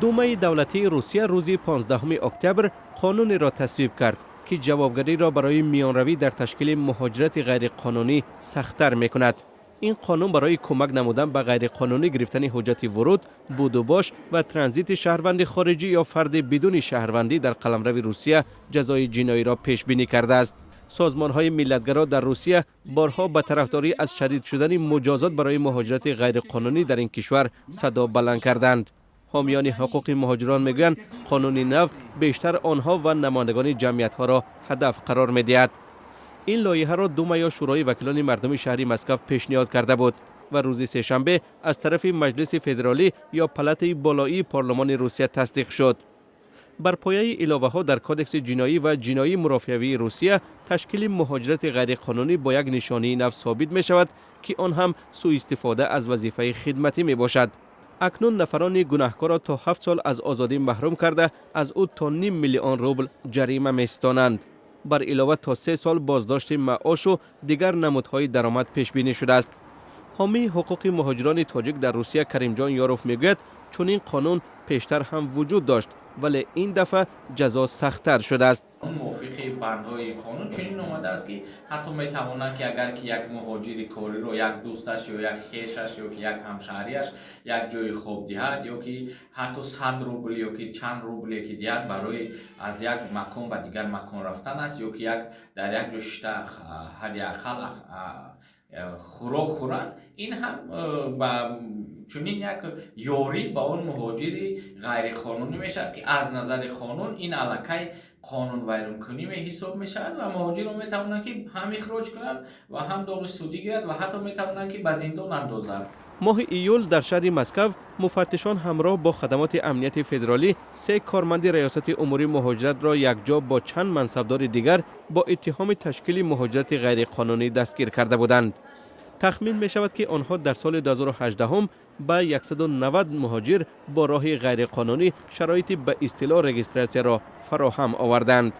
دومای دولتی روسیه روز 15 اکتبر قانونی را تصویب کرد که جوابگری را برای میانروی در تشکیل مهاجرت غیرقانونی سخت‌تر می‌کند. این قانون برای کمک نمودن به غیرقانونی گرفتن حجت ورود، بود و باش و ترانزیت شهروند خارجی یا فرد بدون شهروندی در قلمرو روسیه جزای جنایی را پیش بینی کرده است. سازمان‌های ملت‌گرا در روسیه بارها به طرفداری از شدید شدن مجازات برای مهاجرت غیرقانونی در این کشور صدا بلند کردند. حامیان حقوق مهاجران میگویند قانون نو بیشتر آنها و نمایندگان جمعیت‌ها را هدف قرار می‌دهد. این لایحه را دوما یا شورای وکیلان مردم شهری مسکو پیشنهاد کرده بود و روز سه‌شنبه از طرف مجلس فدرالی یا پلات بالایی پارلمان روسیه تصدیق شد. بر پایه علاوه‌ها در کادکس جنایی و جنایی مرافعه‌ای روسیه تشکیل مهاجرت غیرقانونی با یک نشانه نو ثابت می شود که آن هم سوء استفاده از وظیفه خدمتی می باشد. اکنون نفران گناهکار را تا 7 سال از آزادی محروم کرده از او تا 5 میلیون روبل جریمه می‌ستانند. بر علاوه تا 3 سال بازداشت معاش و دیگر نمودهای درآمد پیش بینی شده است. حامی حقوق مهاجران تاجیک در روسیه کریمجان یاروف میگوید چون این قانون پیشتر هم وجود داشت ولی این دفعه جزا سخت‌تر شده است. موافق بندهای قانون چنین اومده است که حتی میتواند که اگر که یک مهاجر کاری رو یک دوستش یا یک خویشش یا که یک همشهریش یک جای خوب دهد یا که حتی 100 روبل یا که چند روبل که دهد برای از یک مکان به دیگر مکان رفتن است یا که یک در یک جشته حداقل خوراک خورند، این هم با چنین یک یاری با اون مهاجر غیر قانونی میشد که از نظر قانون این علاقه قانون ویران کنی حساب میشد و مهاجر رو میتونن که هم اخراج کنند و هم داغ سودی گیرد و حتی میتونن که به زندان اندازند. ماه ایول در شهر مسکو مفتشان همراه با خدمات امنیت فدرالی 3 کارمند ریاست امور مهاجرت را یکجا با چند منصبدار دیگر با اتهام تشکیل مهاجرت غیرقانونی دستگیر کرده بودند. تخمین می شود که آنها در سال 2018 به 190 مهاجر با راه غیرقانونی شرایط به اصطلاح رجیستراسیون را فراهم آوردند.